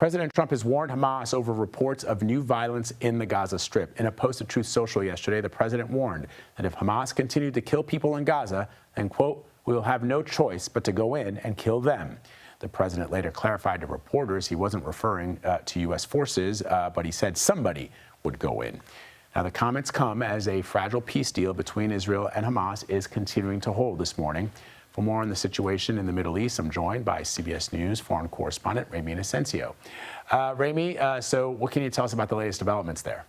President Trump has warned Hamas over reports of new violence in the Gaza Strip. In a post to Truth Social yesterday, the president warned that if Hamas continued to kill people in Gaza, then, quote, we will have no choice but to go in and kill them. The president later clarified to reporters he wasn't referring to U.S. forces, but he said somebody would go in. Now, the comments come as a fragile peace deal between Israel and Hamas is continuing to hold this morning. For more on the situation in the Middle East, I'm joined by CBS News foreign correspondent Ramy Inocencio. Ramy, so what can you tell us about the latest developments there?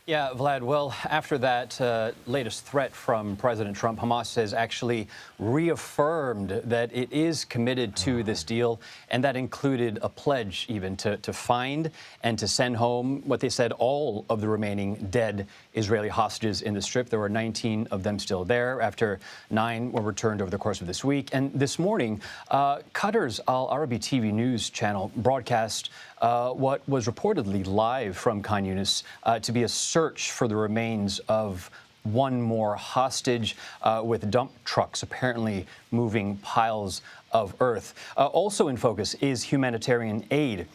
Yeah, Vlad, well, after that latest threat from President Trump, Hamas has actually reaffirmed that it is committed to this deal, and that included a pledge even to find and to send home what they said all of the remaining dead Israeli hostages in the Strip. There were 19 of them still there after 9 were returned over the course of this week. And this morning, Qatar's Al Arabi TV news channel broadcast what was reportedly live from Khan Yunis to be a search for the remains of one more hostage with dump trucks apparently moving piles of earth. Also in focus is humanitarian aid.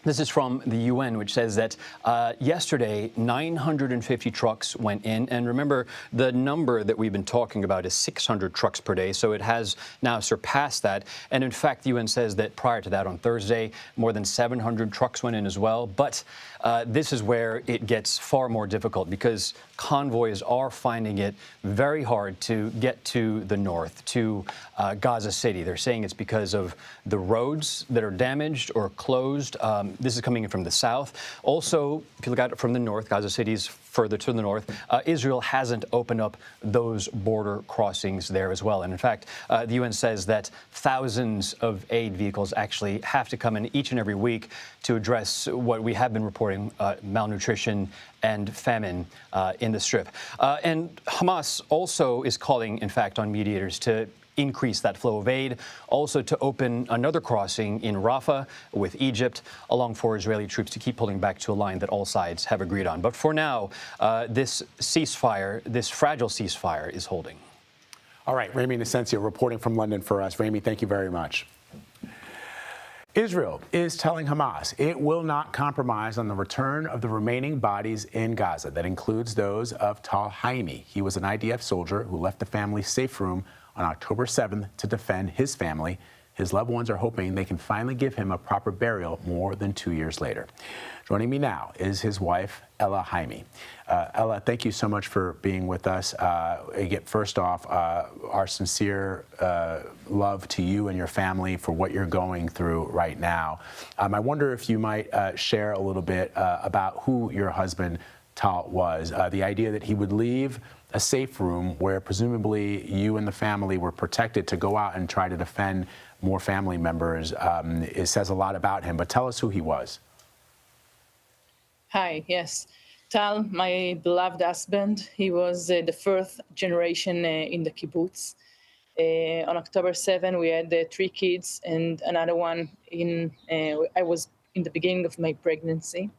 This is from the UN, which says that yesterday, 950 trucks went in. And remember, the number that we've been talking about is 600 trucks per day. So it has now surpassed that. And in fact, the UN says that prior to that on Thursday, more than 700 trucks went in as well. But this is where it gets far more difficult because convoys are finding it very hard to get to the north, to Gaza City. They're saying it's because of the roads that are damaged or closed. This is coming in from the south. Also, if you look at it from the north, Gaza City's further to the north, Israel hasn't opened up those border crossings there as well. And in fact, the UN says that thousands of aid vehicles actually have to come in each and every week to address what we have been reporting, malnutrition and famine in the Strip. And Hamas also is calling, in fact, on mediators to increase that flow of aid, also to open another crossing in Rafah with Egypt, along for Israeli troops to keep pulling back to a line that all sides have agreed on. But for now, this ceasefire, this fragile ceasefire, is holding. All right, Ramy Inocencio reporting from London for us. Ramy, thank you very much. Israel is telling Hamas it will not compromise on the return of the remaining bodies in Gaza. That includes those of Ella Haimi. He was an IDF soldier who left the family's safe room on October 7th to defend his family. His loved ones are hoping they can finally give him a proper burial more than 2 years later. Joining me now is his wife, Ella Haimi. Ella, thank you so much for being with us. First off, our sincere love to you and your family for what you're going through right now. I wonder if you might share a little bit about who your husband, Tal, was. The idea that he would leave a safe room where presumably you and the family were protected to go out and try to defend more family members. It says a lot about him, but tell us who he was. Hi, yes. Tal, my beloved husband, he was the fourth generation in the kibbutz. On October 7, we had 3 kids and another one I was in the beginning of my pregnancy.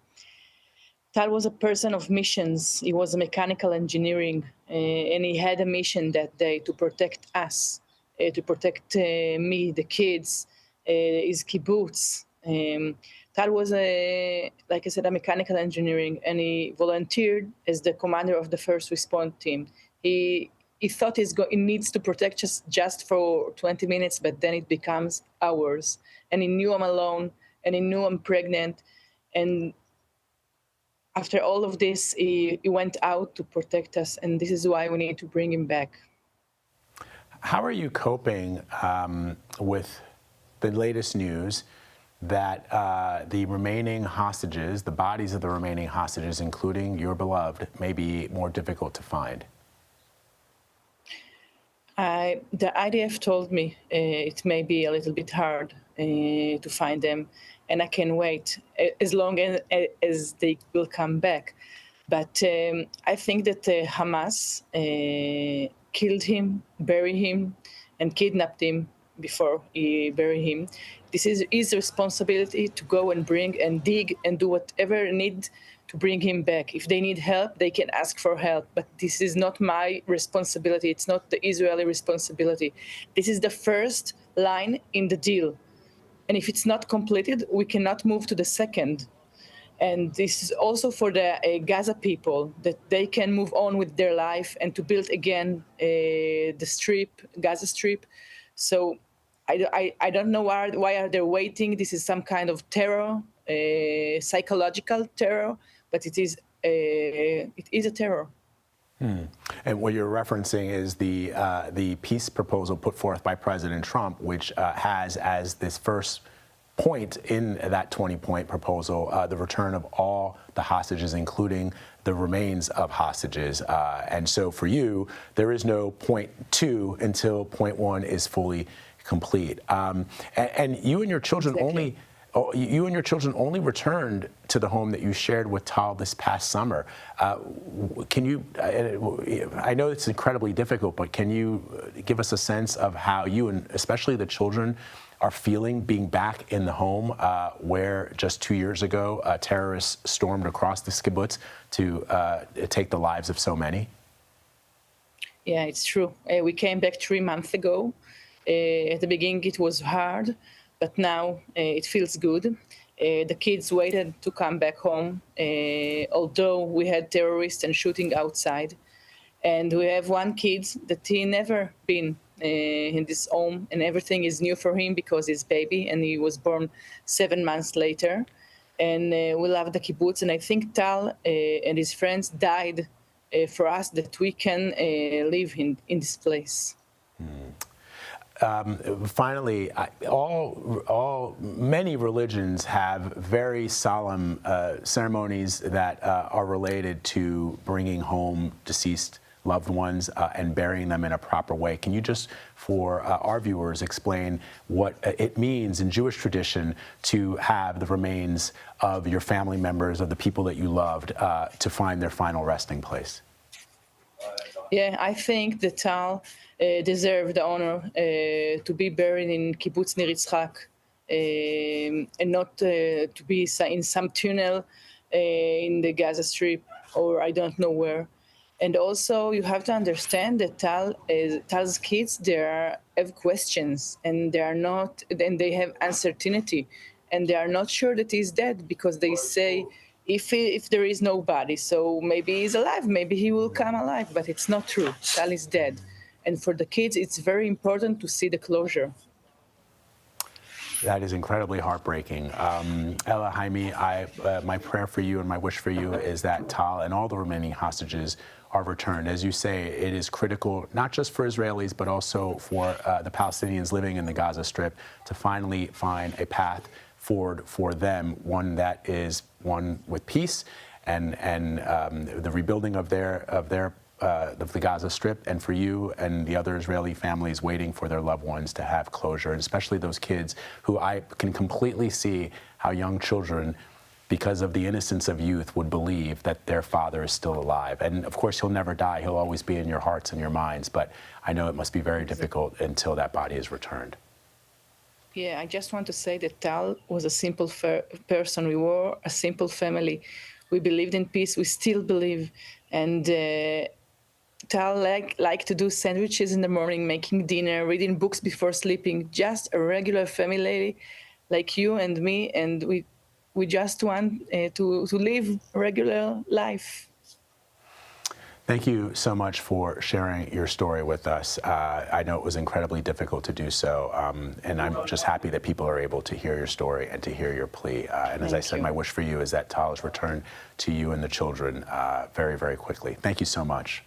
Tal was a person of missions. He was a mechanical engineering, and he had a mission that day to protect us, to protect me, the kids, his kibbutz. Tal was, like I said, a mechanical engineering, and he volunteered as the commander of the first response team. He thought he needs to protect us just for 20 minutes, but then it becomes hours. And he knew I'm alone, and he knew I'm pregnant, and after all of this, he went out to protect us, and this is why we need to bring him back. How are you coping with the latest news that the remaining hostages, the bodies of the remaining hostages, including your beloved, may be more difficult to find? The IDF told me it may be a little bit hard to find them, and I can wait as long as they will come back. But I think that Hamas killed him, buried him, and kidnapped him before he buried him. This is his responsibility to go and bring and dig and do whatever need to bring him back. If they need help, they can ask for help. But this is not my responsibility. It's not the Israeli responsibility. This is the first line in the deal. And if it's not completed, we cannot move to the second. And this is also for the Gaza people, that they can move on with their life and to build again the strip, Gaza Strip. So I don't know why are they waiting. This is some kind of terror, psychological terror, but it is a terror. And what you're referencing is the peace proposal put forth by President Trump, which has as this first point in that 20-point proposal the return of all the hostages, including the remains of hostages. And so for you, there is no point 2 until point 1 is fully complete. And you and your children only returned to the home that you shared with Tal this past summer. Can you, I know it's incredibly difficult, but can you give us a sense of how you, and especially the children, are feeling being back in the home where just 2 years ago terrorists stormed across the kibbutz to take the lives of so many? Yeah, it's true. We came back 3 months ago. At the beginning, it was hard, but now it feels good. The kids waited to come back home, although we had terrorists and shooting outside. And we have one kid that he never been in this home, and everything is new for him because he's baby, and he was born 7 months later. And we love the kibbutz, and I think Tal and his friends died for us that we can live in this place. Finally, many religions have very solemn ceremonies that are related to bringing home deceased loved ones and burying them in a proper way. Can you just, for our viewers, explain what it means in Jewish tradition to have the remains of your family members, of the people that you loved, to find their final resting place? Yeah, I think that Tal deserved the honor to be buried in Kibbutz Nir Yitzchak and not to be in some tunnel in the Gaza Strip or I don't know where. And also, you have to understand that Tal's kids, have questions, and they have uncertainty, and they are not sure that he's dead because they say, if there is nobody, so maybe he's alive, maybe he will come alive, but it's not true. Tal is dead. And for the kids, it's very important to see the closure. That is incredibly heartbreaking. Ella Haimi, my prayer for you and my wish for you is that Tal and all the remaining hostages are returned. As you say, it is critical, not just for Israelis, but also for the Palestinians living in the Gaza Strip to finally find a path forward for them, one that is one with peace and the rebuilding of the Gaza Strip, and for you and the other Israeli families waiting for their loved ones to have closure, and especially those kids who I can completely see how young children, because of the innocence of youth, would believe that their father is still alive. And of course, he'll never die. He'll always be in your hearts and your minds. But I know it must be very difficult until that body is returned. Yeah, I just want to say that Tal was a simple person. We were a simple family. We believed in peace. We still believe. And Tal liked to do sandwiches in the morning, making dinner, reading books before sleeping. Just a regular family lady like you and me. And we just want to live a regular life. Thank you so much for sharing your story with us. I know it was incredibly difficult to do so, and I'm just happy that people are able to hear your story and to hear your plea. And as I said, my wish for you is that Tal is returned to you and the children very, very quickly. Thank you so much.